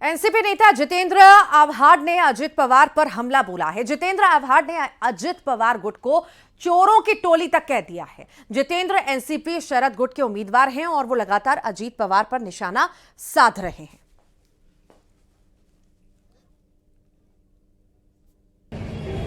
NCP नेता जितेंद्र आव्हाड ने अजित पवार पर हमला बोला है। जितेंद्र आव्हाड ने अजित पवार गुट को चोरों की टोली तक कह दिया है। जितेंद्र एनसीपी शरद गुट के उम्मीदवार हैं और वो लगातार अजित पवार पर निशाना साध रहे हैं।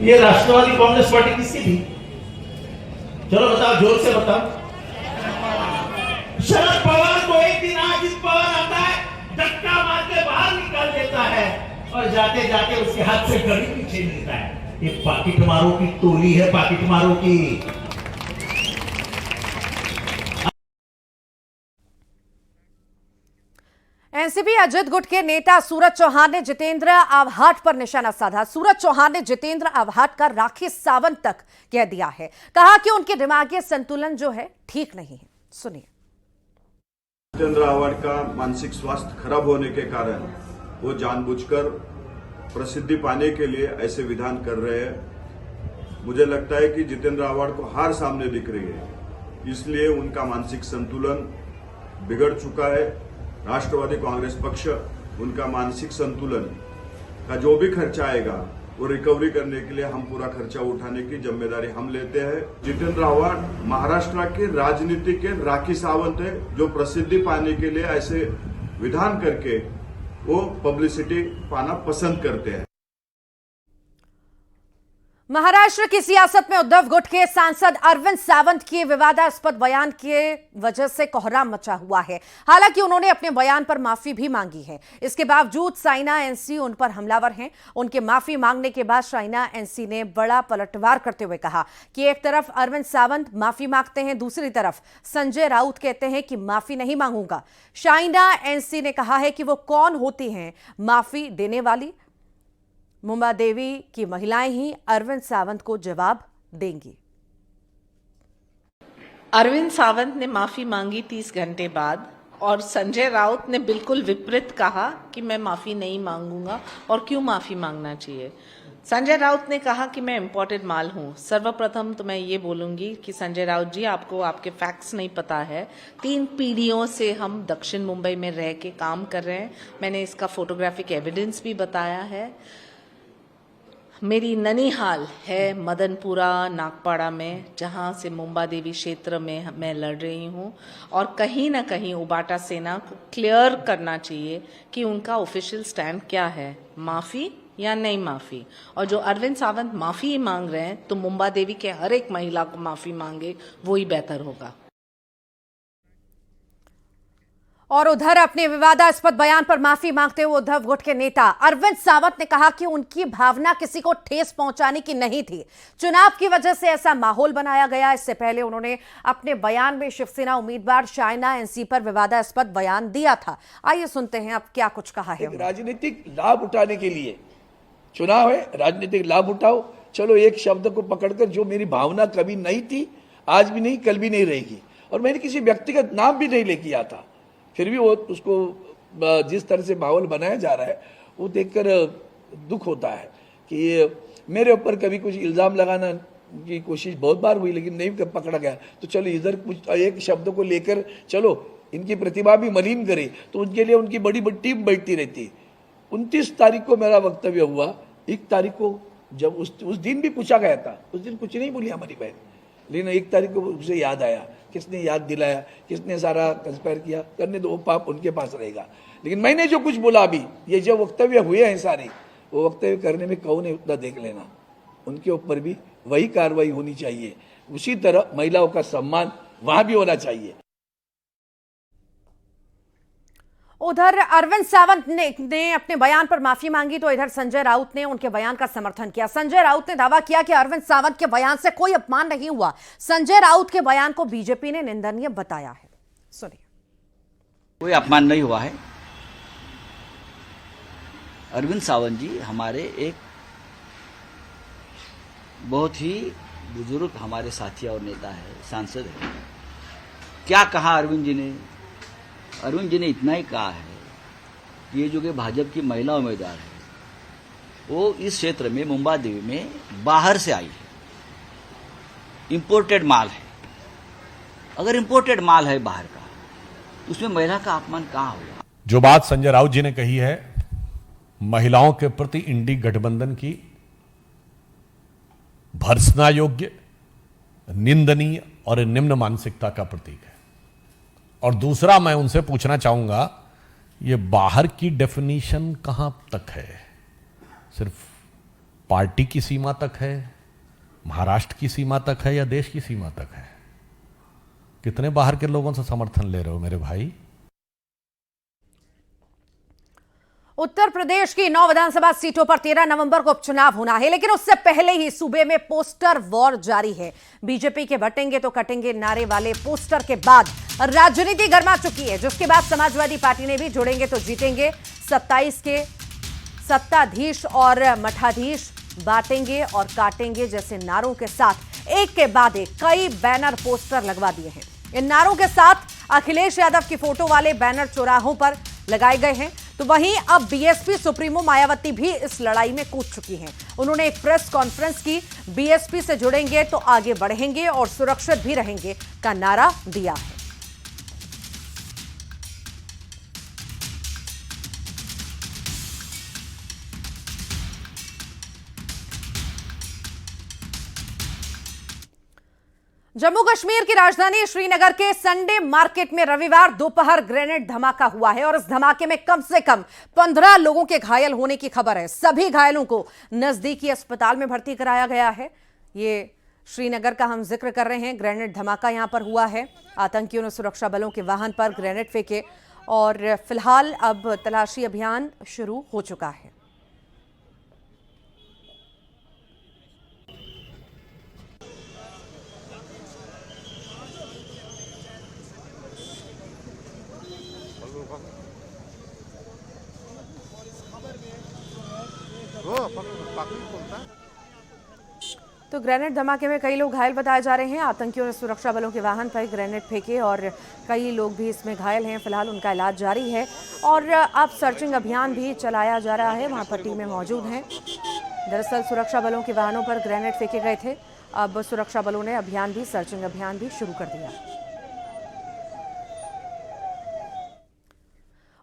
ये राष्ट्रवादी कांग्रेस पार्टी किसकी थी? चलो बताओ, जोर से बताओ। शरद पवार को एक दिन अजित पवार आता है, धक्का मार के बाहर निकाल देता है और जाते जाते उसके हाथ से घड़ी भी छीन लेता है। ये पाकिटमारों की टोली है, पाकिटमारों की। एनसीपी अजित गुट के नेता सूरज चौहान ने जितेंद्र आव्हाड पर निशाना साधा। सूरज चौहान ने जितेंद्र आव्हाड का राखी सावंत तक कह दिया है। कहा कि उनके दिमागी संतुलन जो है ठीक नहीं है। सुनिए। जितेंद्र आव्हाड का मानसिक स्वास्थ्य खराब होने के कारण वो जानबूझकर प्रसिद्धि पाने के लिए ऐसे विधान कर रहे हैं। मुझे लगता है कि जितेंद्र आव्हाड को हार सामने दिख रही है, इसलिए उनका मानसिक संतुलन बिगड़ चुका है। राष्ट्रवादी कांग्रेस पक्ष उनका मानसिक संतुलन का जो भी खर्चा आएगा वो रिकवरी करने के लिए हम पूरा खर्चा उठाने की जिम्मेदारी हम लेते हैं। जितेंद्र आव्हाड महाराष्ट्र के राजनीति के राखी सावंत है, जो प्रसिद्धि पाने के लिए ऐसे विधान करके वो पब्लिसिटी पाना पसंद करते हैं। महाराष्ट्र की सियासत में उद्धव गुट के सांसद अरविंद सावंत के विवादास्पद बयान के वजह से कोहराम मचा हुआ है। हालांकि उन्होंने अपने बयान पर माफी भी मांगी है। इसके बावजूद साइना एनसी उन पर हमलावर हैं। उनके माफी मांगने के बाद साइना एनसी ने बड़ा पलटवार करते हुए कहा कि एक तरफ अरविंद सावंत माफी मांगते हैं, दूसरी तरफ संजय राउत कहते हैं कि माफी नहीं मांगूंगा। साइना एनसी ने कहा है कि वो कौन होती हैं माफी देने वाली। मुंबा देवी की महिलाएं ही अरविंद सावंत को जवाब देंगी। अरविंद सावंत ने माफी मांगी 30 घंटे बाद और संजय राउत ने बिल्कुल विपरीत कहा कि मैं माफी नहीं मांगूंगा और क्यों माफी मांगना चाहिए। संजय राउत ने कहा कि मैं इंपोर्टेड माल हूं। सर्वप्रथम तो मैं ये बोलूंगी कि संजय राउत जी, आपको आपके फैक्ट्स नहीं पता है। 3 पीढ़ियों से हम दक्षिण मुंबई में रह के काम कर रहे हैं। मैंने इसका फोटोग्राफिक एविडेंस भी बताया है। मेरी ननिहाल है मदनपुरा नागपाड़ा में, जहां से मुंबा देवी क्षेत्र में मैं लड़ रही हूं। और कहीं ना कहीं उबाटा सेना को क्लियर करना चाहिए कि उनका ऑफिशियल स्टैंड क्या है, माफ़ी या नहीं माफ़ी। और जो अरविंद सावंत माफ़ी ही मांग रहे हैं तो मुंबा देवी के हर एक महिला को माफ़ी मांगे, वो ही बेहतर होगा। और उधर अपने विवादास्पद बयान पर माफी मांगते हुए उद्धव गुट के नेता अरविंद सावंत ने कहा कि उनकी भावना किसी को ठेस पहुंचाने की नहीं थी। चुनाव की वजह से ऐसा माहौल बनाया गया। इससे पहले उन्होंने अपने बयान में शिवसेना उम्मीदवार साइना एनसी पर विवादास्पद बयान दिया था। आइए सुनते हैं अब क्या कुछ कहा है। राजनीतिक लाभ उठाने के लिए चुनाव है, राजनीतिक लाभ उठाओ। चलो, एक शब्द को पकड़कर जो मेरी भावना कभी नहीं थी, आज भी नहीं, कल भी नहीं रहेगी। और मैंने किसी व्यक्तिगत नाम भी नहीं लेके आया था, फिर भी वो उसको जिस तरह से माहौल बनाया जा रहा है वो देखकर दुख होता है कि मेरे ऊपर कभी कुछ इल्ज़ाम लगाना की कोशिश बहुत बार हुई, लेकिन नहीं पकड़ा गया। तो चलो, इधर कुछ एक शब्द को लेकर चलो इनकी प्रतिभा भी मलिन करे, तो उनके लिए उनकी बड़ी बड़ी टीम बैठती रहती। 29 तारीख को मेरा वक्तव्य हुआ। 1 तारीख को जब उस दिन भी पूछा गया था, उस दिन कुछ नहीं बोली हमारी बहन, लेकिन 1 तारीख को उसे याद आया। किसने याद दिलाया, किसने सारा कंस्पायर किया, करने दो, वो पाप उनके पास रहेगा। लेकिन मैंने जो कुछ बोला अभी, ये जो वक्तव्य हुए हैं सारे, वो वक्तव्य करने में कौन है उतना देख लेना। उनके ऊपर भी वही कार्रवाई होनी चाहिए। उसी तरह महिलाओं का सम्मान वहां भी होना चाहिए। उधर अरविंद सावंत ने अपने बयान पर माफी मांगी तो इधर संजय राउत ने उनके बयान का समर्थन किया। संजय राउत ने दावा किया कि अरविंद सावंत के बयान से कोई अपमान नहीं हुआ। संजय राउत के बयान को बीजेपी ने निंदनीय बताया है। सुनिए। कोई अपमान नहीं हुआ है। अरविंद सावंत जी हमारे एक बहुत ही बुजुर्ग हमारे साथी और नेता है, सांसद है। क्या कहा अरविंद जी ने? अरविंद जी ने इतना ही कहा है कि ये जो कि भाजपा की महिला उम्मीदवार है, वो इस क्षेत्र में मुंबा देवी में बाहर से आई है, इंपोर्टेड माल है। अगर इंपोर्टेड माल है बाहर का, उसमें महिला का अपमान कहाँ होगा? जो बात संजय राउत जी ने कही है महिलाओं के प्रति इंडी गठबंधन की भर्त्सना योग्य, निंदनीय और निम्न मानसिकता का प्रतीक है। और दूसरा, मैं उनसे पूछना चाहूंगा, ये बाहर की डेफिनेशन कहां तक है? सिर्फ पार्टी की सीमा तक है, महाराष्ट्र की सीमा तक है, या देश की सीमा तक है? कितने बाहर के लोगों से समर्थन ले रहे हो मेरे भाई? उत्तर प्रदेश की 9 विधानसभा सीटों पर 13 नवंबर को उपचुनाव होना है, लेकिन उससे पहले ही सूबे में पोस्टर वॉर जारी है। बीजेपी के बटेंगे तो कटेंगे नारे वाले पोस्टर के बाद राजनीति गर्मा चुकी है, जिसके बाद समाजवादी पार्टी ने भी जुड़ेंगे तो जीतेंगे 27 के सत्ताधीश और मठाधीश बांटेंगे और काटेंगे जैसे नारों के साथ एक के बाद एक कई बैनर पोस्टर लगवा दिए हैं। इन नारों के साथ अखिलेश यादव की फोटो वाले बैनर चौराहों पर लगाए गए हैं। तो वहीं अब बीएसपी सुप्रीमो मायावती भी इस लड़ाई में कूद चुकी हैं। उन्होंने एक प्रेस कॉन्फ्रेंस की, बीएसपी से जुड़ेंगे तो आगे बढ़ेंगे और सुरक्षित भी रहेंगे का नारा दिया है। जम्मू कश्मीर की राजधानी श्रीनगर के संडे मार्केट में रविवार दोपहर ग्रेनेड धमाका हुआ है और इस धमाके में कम से कम 15 लोगों के घायल होने की खबर है। सभी घायलों को नजदीकी अस्पताल में भर्ती कराया गया है। ये श्रीनगर का हम जिक्र कर रहे हैं। ग्रेनेड धमाका यहां पर हुआ है। आतंकियों ने सुरक्षा बलों के वाहन पर ग्रेनेड फेंके और फिलहाल अब तलाशी अभियान शुरू हो चुका है। तो ग्रेनेड धमाके में कई लोग घायल बताए जा रहे हैं। आतंकियों ने सुरक्षा बलों के वाहन पर ग्रेनेड फेंके और कई लोग भी इसमें घायल हैं। फिलहाल उनका इलाज जारी है और अब सर्चिंग अभियान भी चलाया जा रहा है। वहां पर टीमें मौजूद हैं। दरअसल सुरक्षा बलों के वाहनों पर ग्रेनेड फेंके गए थे। अब सुरक्षा बलों ने सर्चिंग अभियान भी शुरू कर दिया।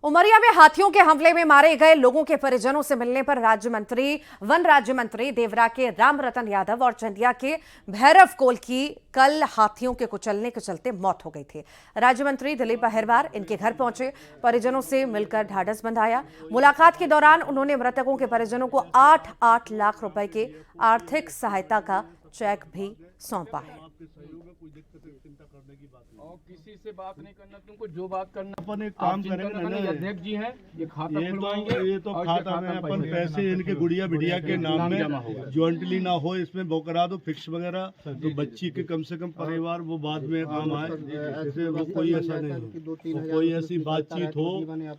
उमरिया में हाथियों के हमले में मारे गए लोगों के परिजनों से मिलने पर वन राज्य मंत्री देवरा के रामरतन यादव और चंदिया के भैरव कोल की कल हाथियों के कुचलने के चलते मौत हो गई थी। राज्य मंत्री दिलीप अहिरवार इनके घर पहुंचे, परिजनों से मिलकर ढाढ़स बंधाया। मुलाकात के दौरान उन्होंने मृतकों के परिजनों को 8-8 लाख रुपए के आर्थिक सहायता का चेक भी सौंपा है। और किसी से बात नहीं करना, तुमको जो बात करना अपन एक काम करेंगे ना, अध्यक्ष जी हैं, ये खाता खुलवाएंगे। ये तो खाता में अपन पैसे इनके गुड़िया बिटिया के नाम में जॉइंटली ना हो, इसमें वो करा दो फिक्स वगैरह, तो बच्ची के कम से कम परिवार वो बाद में काम आए। जैसे वो कोई ऐसा नहीं हो, कोई ऐसी बातचीत हो,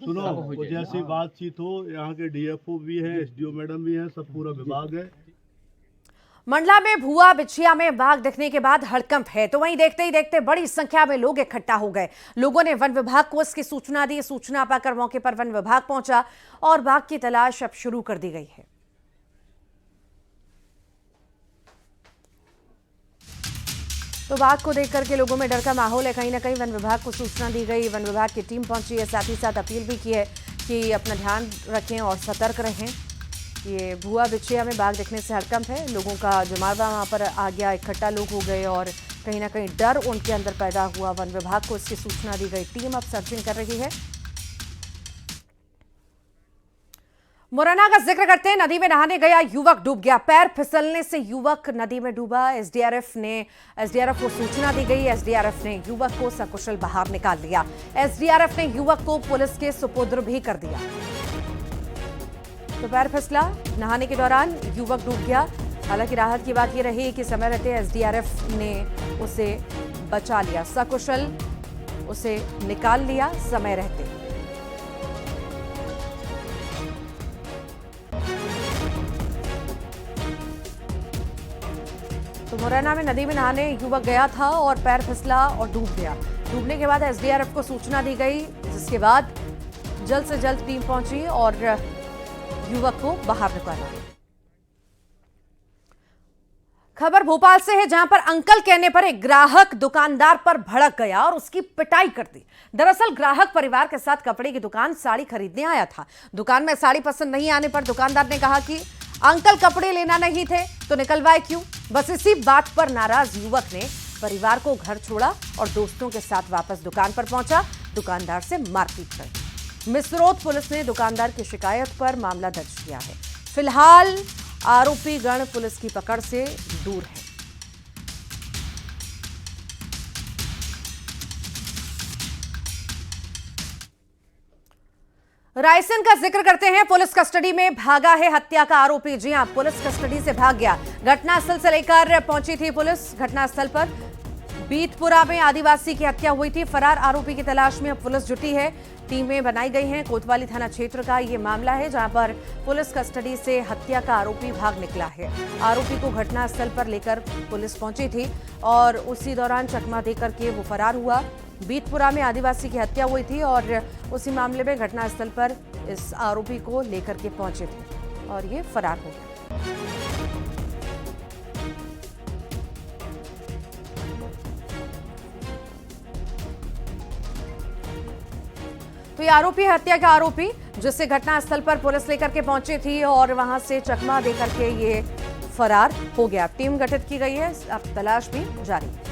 सुनो कुछ ऐसी बातचीत हो। यहाँ के डीएफओ भी है, एसडीओ मैडम भी है, सब पूरा विभाग है। मंडला में भुआ बिछिया में बाघ दिखने के बाद हड़कंप है, तो वहीं देखते ही देखते बड़ी संख्या में लोग इकट्ठा हो गए। लोगों ने वन विभाग को इसकी सूचना दी। सूचना पाकर मौके पर वन विभाग पहुंचा और बाघ की तलाश अब शुरू कर दी गई है। तो बाघ को देखकर के लोगों में डर का माहौल है। कहीं ना कहीं वन विभाग को सूचना दी गई, वन विभाग की टीम पहुंची है। साथ ही साथ अपील भी की है कि अपना ध्यान रखें और सतर्क रहें। ये भुआ बिछिया में बाघ दिखने से हड़कंप है। लोगों का जमावड़ा वहां पर आ गया, इकट्ठा लोग हो गए और कहीं ना कहीं डर उनके अंदर पैदा हुआ। वन विभाग को इसकी सूचना दी गई, टीम अब सर्चिंग कर रही है। मुरैना का जिक्र करते हैं। नदी में नहाने गया युवक डूब गया, पैर फिसलने से युवक नदी में डूबा। एसडीआरएफ को सूचना दी गई। एसडीआरएफ ने युवक को सकुशल बाहर निकाल लिया। एसडीआरएफ ने युवक को पुलिस के सुपुर्द भी कर दिया। तो पैर फिसला, नहाने के दौरान युवक डूब गया। हालांकि राहत की बात यह रही कि समय रहते एसडीआरएफ ने उसे बचा लिया, सकुशल उसे निकाल लिया समय रहते। तो मुरैना में नदी में नहाने युवक गया था और पैर फिसला और डूब गया। डूबने के बाद एसडीआरएफ को सूचना दी गई, जिसके बाद जल्द से जल्द टीम पहुंची और युवक को बाहर निकाला। खबर भोपाल से है, जहां पर अंकल कहने पर एक ग्राहक दुकानदार पर भड़क गया और उसकी पिटाई कर दी। दरअसल ग्राहक परिवार के साथ कपड़े की दुकान साड़ी खरीदने आया था। दुकान में साड़ी पसंद नहीं आने पर दुकानदार ने कहा कि अंकल कपड़े लेना नहीं थे तो निकलवाए क्यों। बस इसी बात पर नाराज युवक ने परिवार को घर छोड़ा और दोस्तों के साथ वापस दुकान पर पहुंचा। दुकानदार से मारपीट कर मिसरोद पुलिस ने दुकानदार की शिकायत पर मामला दर्ज किया है। फिलहाल आरोपी गण पुलिस की पकड़ से दूर है। रायसेन का जिक्र करते हैं। पुलिस कस्टडी में भागा है हत्या का आरोपी। जी हां, पुलिस कस्टडी से भाग गया। घटनास्थल से लेकर पहुंची थी पुलिस। घटनास्थल पर बीतपुरा में आदिवासी की हत्या हुई थी। फरार आरोपी की तलाश में अब पुलिस जुटी है। टीमें बनाई गई हैं। कोतवाली थाना क्षेत्र का ये मामला है, जहां पर पुलिस कस्टडी से हत्या का आरोपी भाग निकला है। आरोपी को घटनास्थल पर लेकर पुलिस पहुंची थी और उसी दौरान चकमा देकर के वो फरार हुआ। बीतपुरा में आदिवासी की हत्या हुई थी और उसी मामले में घटनास्थल पर इस आरोपी को लेकर के पहुंचे थे और ये फरार हो गया। तो ये आरोपी हत्या का आरोपी, जिससे घटनास्थल पर पुलिस लेकर के पहुंची थी और वहां से चकमा देकर के ये फरार हो गया। टीम गठित की गई है, अब तलाश भी जारी है।